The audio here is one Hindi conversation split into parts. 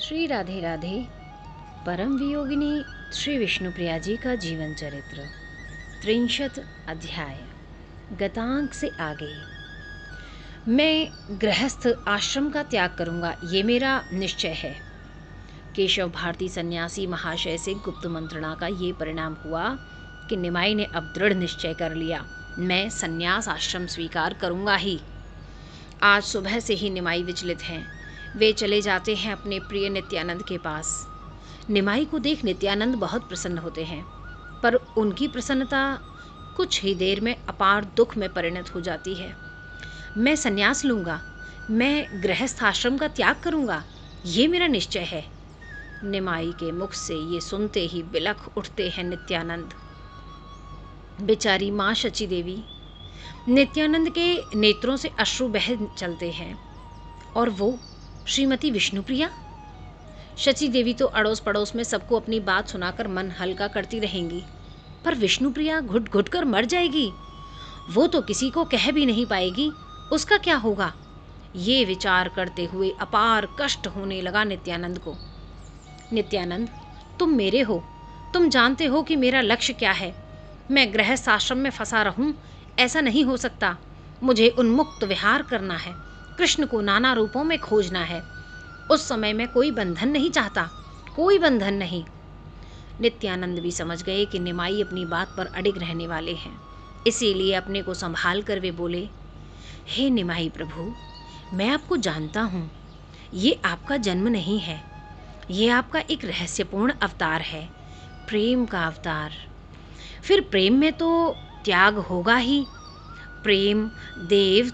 श्री राधे राधे। परम वियोगिनी श्री विष्णुप्रिया जी का जीवन चरित्र 63 अध्याय। गतांक से आगे। मैं गृहस्थ आश्रम का त्याग करूंगा, ये मेरा निश्चय है। केशव भारती सन्यासी महाशय से गुप्त मंत्रणा का ये परिणाम हुआ कि निमाई ने अब दृढ़ निश्चय कर लिया, मैं सन्यास आश्रम स्वीकार करूंगा ही। आज सुबह से ही निमाई विचलित हैं। वे चले जाते हैं अपने प्रिय नित्यानंद के पास। निमाई को देख नित्यानंद बहुत प्रसन्न होते हैं, पर उनकी प्रसन्नता कुछ ही देर में अपार दुख में परिणत हो जाती है। मैं सन्यास लूँगा, मैं गृहस्थ आश्रम का त्याग करूँगा, ये मेरा निश्चय है। निमाई के मुख से ये सुनते ही बिलख उठते हैं नित्यानंद। बेचारी माँ शची देवी। नित्यानंद के नेत्रों से अश्रु बह चलते हैं। और वो श्रीमती विष्णुप्रिया? शची देवी तो अड़ोस पड़ोस में सबको अपनी बात सुनाकर मन हल्का करती रहेंगी, पर विष्णुप्रिया घुट घुट कर मर जाएगी। वो तो किसी को कह भी नहीं पाएगी, उसका क्या होगा? ये विचार करते हुए अपार कष्ट होने लगा नित्यानंद को। नित्यानंद, तुम मेरे हो, तुम जानते हो कि मेरा लक्ष्य क्या है। मैं गृहस्थ आश्रम में फंसा रहूं, ऐसा नहीं हो सकता। मुझे उन्मुक्त विहार करना है, कृष्ण को नाना रूपों में खोजना है। उस समय मैं कोई बंधन नहीं चाहता, कोई बंधन नहीं। नित्यानंद भी समझ गए कि निमाई अपनी बात पर अडिग रहने वाले हैं, इसीलिए अपने को संभाल कर वे बोले, हे निमाई प्रभु, मैं आपको जानता हूँ। ये आपका जन्म नहीं है, ये आपका एक रहस्यपूर्ण अवतार है, प्रेम का अवतार। फिर प्रेम में तो त्याग होगा ही। प्रेम देव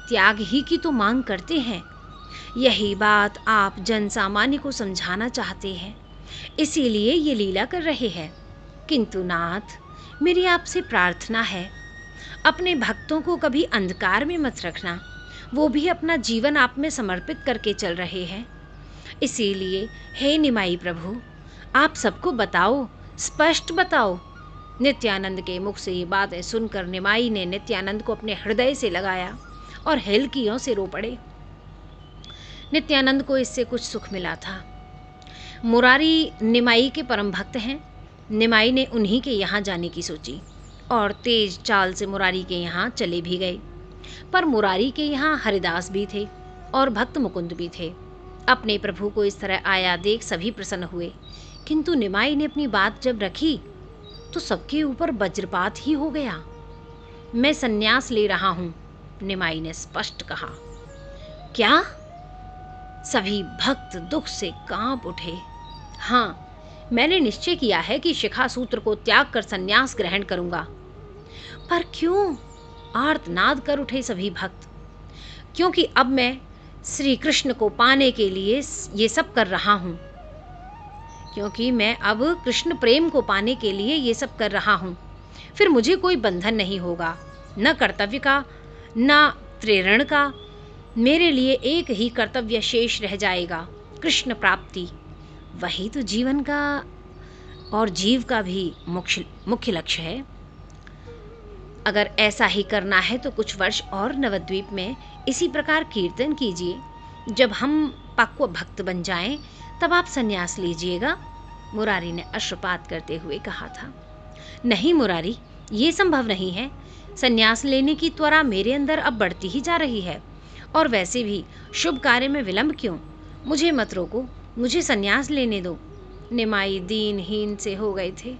त्याग ही की तो मांग करते हैं। यही बात आप जन सामान्य को समझाना चाहते हैं, इसीलिए ये लीला कर रहे हैं। किंतु नाथ, मेरी आपसे प्रार्थना है, अपने भक्तों को कभी अंधकार में मत रखना। वो भी अपना जीवन आप में समर्पित करके चल रहे हैं। इसीलिए हे निमाई प्रभु, आप सबको बताओ, स्पष्ट बताओ। नित्यानंद के मुख से ये बातें सुनकर निमाई ने नित्यानंद को अपने हृदय से लगाया और हेलकियों से रो पड़े। नित्यानंद को इससे कुछ सुख मिला था। मुरारी निमाई के परम भक्त हैं। निमाई ने उन्हीं के यहाँ जाने की सोची और तेज चाल से मुरारी के यहाँ चले भी गए। पर मुरारी के यहाँ हरिदास भी थे और भक्त मुकुंद भी थे। अपने प्रभु को इस तरह आया देख सभी प्रसन्न हुए, किंतु निमाई ने अपनी बात जब रखी तो सबके ऊपर वज्रपात ही हो गया। मैं सन्यास ले रहा हूं, निमाई ने स्पष्ट कहा। क्या? सभी भक्त दुख से कांप उठे। हाँ, मैंने निश्चय किया है कि शिखा सूत्र को त्याग कर सन्यास ग्रहण करूंगा। पर क्यों? आर्तनाद कर उठे सभी भक्त। क्योंकि अब मैं श्री कृष्ण को पाने के लिए ये सब कर रहा हूं। क्योंकि मैं अब कृष्ण प्रेम को पाने के लिए ये सब कर रहा हूँ। फिर मुझे कोई बंधन नहीं होगा, न कर्तव्य का न प्रेरण का। मेरे लिए एक ही कर्तव्य शेष रह जाएगा, कृष्ण प्राप्ति। वही तो जीवन का और जीव का भी मुख्य लक्ष्य है। अगर ऐसा ही करना है तो कुछ वर्ष और नवद्वीप में इसी प्रकार कीर्तन कीजिए। जब हम पक्व भक्त बन जाएं, तब आप सन्यास लीजिएगा, मुरारी ने अश्रुपात करते हुए कहा था। नहीं मुरारी, ये संभव नहीं है। सन्यास लेने की त्वरा मेरे अंदर अब बढ़ती ही जा रही है, और वैसे भी शुभ कार्य में विलंब क्यों? मुझे मत रोको, मुझे सन्यास लेने दो। निमाई दीनहीन से हो गए थे।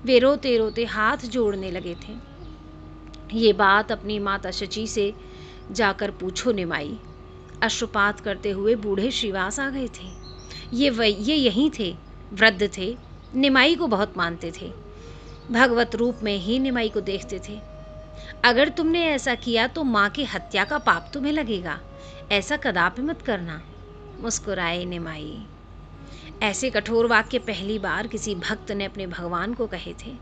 वे रोते रोते हाथ जोड़ने लगे थे। ये बात अपनी माता शची से जाकर पूछो निमाई। अश्रुपात करते हुए बूढ़े श्रीवास आ गए थे। ये यहीं थे, वृद्ध थे, निमाई को बहुत मानते थे, भगवत रूप में ही निमाई को देखते थे। अगर तुमने ऐसा किया तो माँ की हत्या का पाप तुम्हें लगेगा, ऐसा कदापि मत करना, मुस्कुराए निमाई। ऐसे कठोर वाक्य पहली बार किसी भक्त ने अपने भगवान को कहे थे।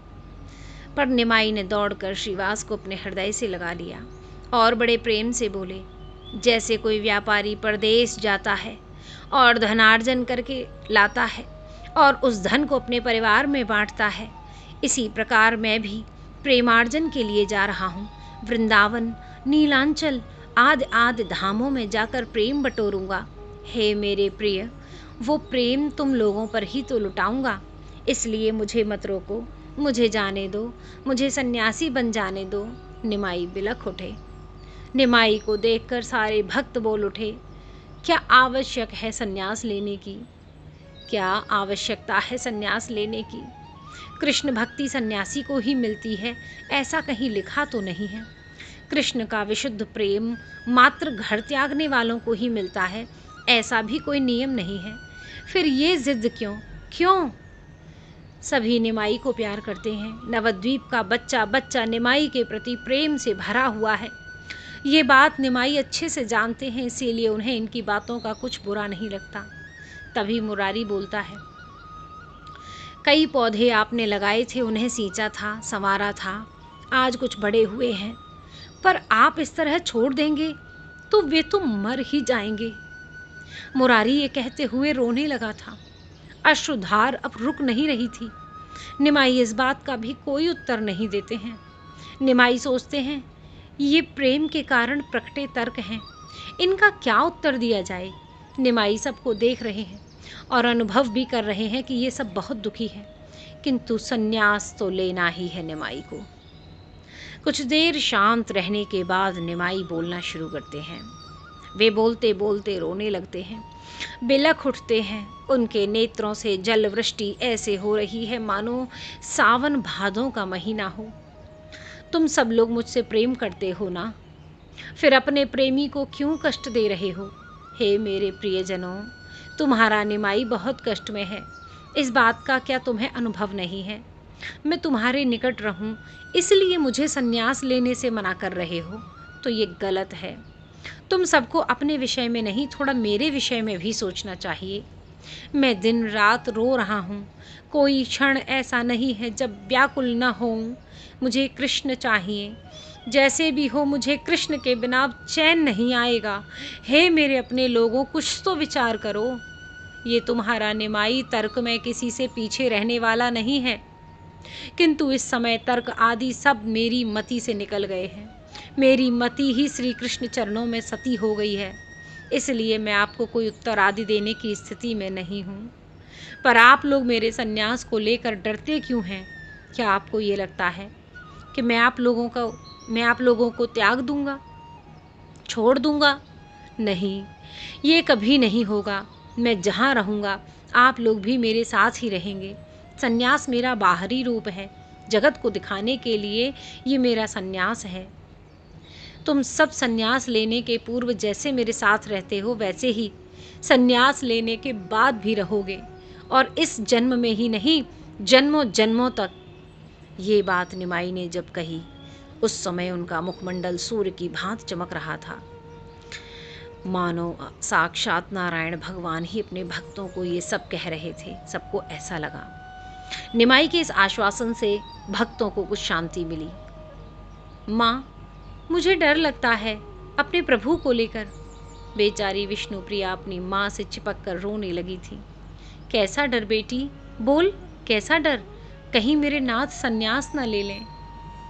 पर निमाई ने दौड़कर श्रीवास को अपने हृदय से लगा लिया और बड़े प्रेम से बोले, जैसे कोई व्यापारी परदेश जाता है और धनार्जन करके लाता है और उस धन को अपने परिवार में बांटता है, इसी प्रकार मैं भी प्रेमार्जन के लिए जा रहा हूँ। वृंदावन, नीलांचल आदि आदि धामों में जाकर प्रेम बटोरूंगा। हे मेरे प्रिय, वो प्रेम तुम लोगों पर ही तो लुटाऊंगा, इसलिए मुझे मत रोको, मुझे जाने दो, मुझे सन्यासी बन जाने दो। निमाई बिलख उठे। निमाई को देखकर सारे भक्त बोल उठे, क्या आवश्यक है सन्यास लेने की? क्या आवश्यकता है सन्यास लेने की? कृष्ण भक्ति सन्यासी को ही मिलती है, ऐसा कहीं लिखा तो नहीं है। कृष्ण का विशुद्ध प्रेम मात्र घर त्यागने वालों को ही मिलता है, ऐसा भी कोई नियम नहीं है। फिर ये जिद क्यों? क्यों? सभी निमाई को प्यार करते हैं। नवद्वीप का बच्चा बच्चा निमाई के प्रति प्रेम से भरा हुआ है। ये बात निमाई अच्छे से जानते हैं, इसीलिए उन्हें इनकी बातों का कुछ बुरा नहीं लगता। तभी मुरारी बोलता है, कई पौधे आपने लगाए थे, उन्हें सींचा था, संवारा था, आज कुछ बड़े हुए हैं, पर आप इस तरह छोड़ देंगे तो वे तो मर ही जाएंगे। मुरारी ये कहते हुए रोने लगा था। अश्रुधार अब रुक नहीं रही थी। निमाई इस बात का भी कोई उत्तर नहीं देते हैं। निमाई सोचते हैं, ये प्रेम के कारण प्रकटे तर्क हैं, इनका क्या उत्तर दिया जाए। निमाई सबको देख रहे हैं और अनुभव भी कर रहे हैं कि ये सब बहुत दुखी है, किंतु संन्यास तो लेना ही है निमाई को। कुछ देर शांत रहने के बाद निमाई बोलना शुरू करते हैं। वे बोलते बोलते रोने लगते हैं, बिलख उठते हैं। उनके नेत्रों से जल वृष्टि ऐसे हो रही है मानो सावन भादों का महीना हो। तुम सब लोग मुझसे प्रेम करते हो ना, फिर अपने प्रेमी को क्यों कष्ट दे रहे हो? हे मेरे प्रियजनों, तुम्हारा निमाई बहुत कष्ट में है, इस बात का क्या तुम्हें अनुभव नहीं है? मैं तुम्हारे निकट रहूं, इसलिए मुझे संन्यास लेने से मना कर रहे हो, तो ये गलत है। तुम सबको अपने विषय में नहीं, थोड़ा मेरे विषय में भी सोचना चाहिए। मैं दिन रात रो रहा हूँ, कोई क्षण ऐसा नहीं है जब व्याकुल न होऊं। मुझे कृष्ण चाहिए, जैसे भी हो मुझे कृष्ण के बिना चैन नहीं आएगा। हे मेरे अपने लोगों, कुछ तो विचार करो। ये तुम्हारा निमाई तर्क में किसी से पीछे रहने वाला नहीं है, किंतु इस समय तर्क आदि सब मेरी मति से निकल गए हैं। मेरी मति ही श्री कृष्ण चरणों में सती हो गई है, इसलिए मैं आपको कोई उत्तर आदि देने की स्थिति में नहीं हूँ। पर आप लोग मेरे संन्यास को लेकर डरते क्यों हैं? क्या आपको ये लगता है कि मैं आप लोगों को त्याग दूंगा, छोड़ दूंगा? नहीं, ये कभी नहीं होगा। मैं जहाँ रहूँगा आप लोग भी मेरे साथ ही रहेंगे। संन्यास मेरा बाहरी रूप है, जगत को दिखाने के लिए ये मेरा संन्यास है। तुम सब संन्यास लेने के पूर्व जैसे मेरे साथ रहते हो, वैसे ही संन्यास लेने के बाद भी रहोगे, और इस जन्म में ही नहीं, जन्मों जन्मों तक। ये बात निमाई ने जब कही, उस समय उनका मुखमंडल सूर्य की भांति चमक रहा था, मानो साक्षात नारायण भगवान ही अपने भक्तों को ये सब कह रहे थे। सबको ऐसा लगा। निमाई के इस आश्वासन से भक्तों को कुछ शांति मिली। माँ, मुझे डर लगता है अपने प्रभु को लेकर। बेचारी विष्णुप्रिया अपनी माँ से चिपक कर रोने लगी थी। कैसा डर बेटी? बोल, कैसा डर? कहीं मेरे नाथ संन्यास न ले लें।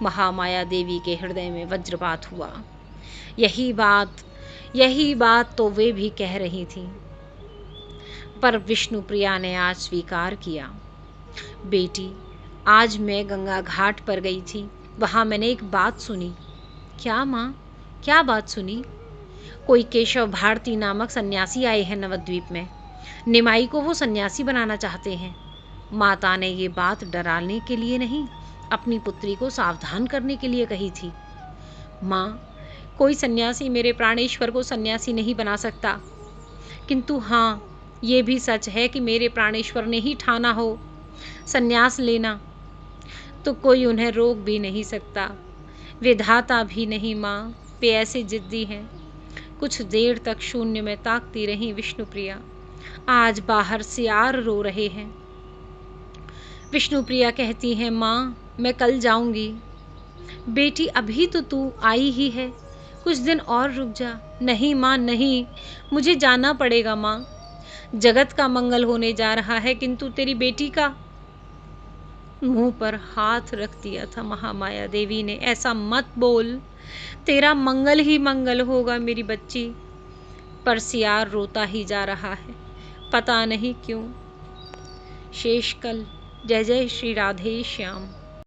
महामाया देवी के हृदय में वज्रपात हुआ। यही बात तो वे भी कह रही थीं, पर विष्णुप्रिया ने आज स्वीकार किया। बेटी, आज मैं गंगा घाट पर गई थी, वहाँ मैंने एक बात सुनी। क्या माँ? क्या बात सुनी? कोई केशव भारती नामक सन्यासी आए हैं नवद्वीप में। निमाई को वो सन्यासी बनाना चाहते हैं। माता ने ये बात डराने के लिए नहीं, अपनी पुत्री को सावधान करने के लिए कही थी। माँ, कोई सन्यासी मेरे प्राणेश्वर को सन्यासी नहीं बना सकता, किंतु हाँ, ये भी सच है कि मेरे प्राणेश्वर ने ही ठाना हो सन्यास लेना, तो कोई उन्हें रोक भी नहीं सकता, विधाता भी नहीं। माँ, वे ऐसे जिद्दी हैं। कुछ देर तक शून्य में ताकती रही विष्णुप्रिया। आज बाहर सियार रो रहे हैं। विष्णुप्रिया कहती हैं, माँ, मैं कल जाऊंगी। बेटी, अभी तो तू आई ही है, कुछ दिन और रुक जा। नहीं माँ, नहीं, मुझे जाना पड़ेगा। माँ, जगत का मंगल होने जा रहा है, किंतु तेरी बेटी का। मुंह पर हाथ रख दिया था महामाया देवी ने। ऐसा मत बोल, तेरा मंगल ही मंगल होगा मेरी बच्ची। पर सियार रोता ही जा रहा है, पता नहीं क्यों। शेषकल। जय जय श्री राधे श्याम।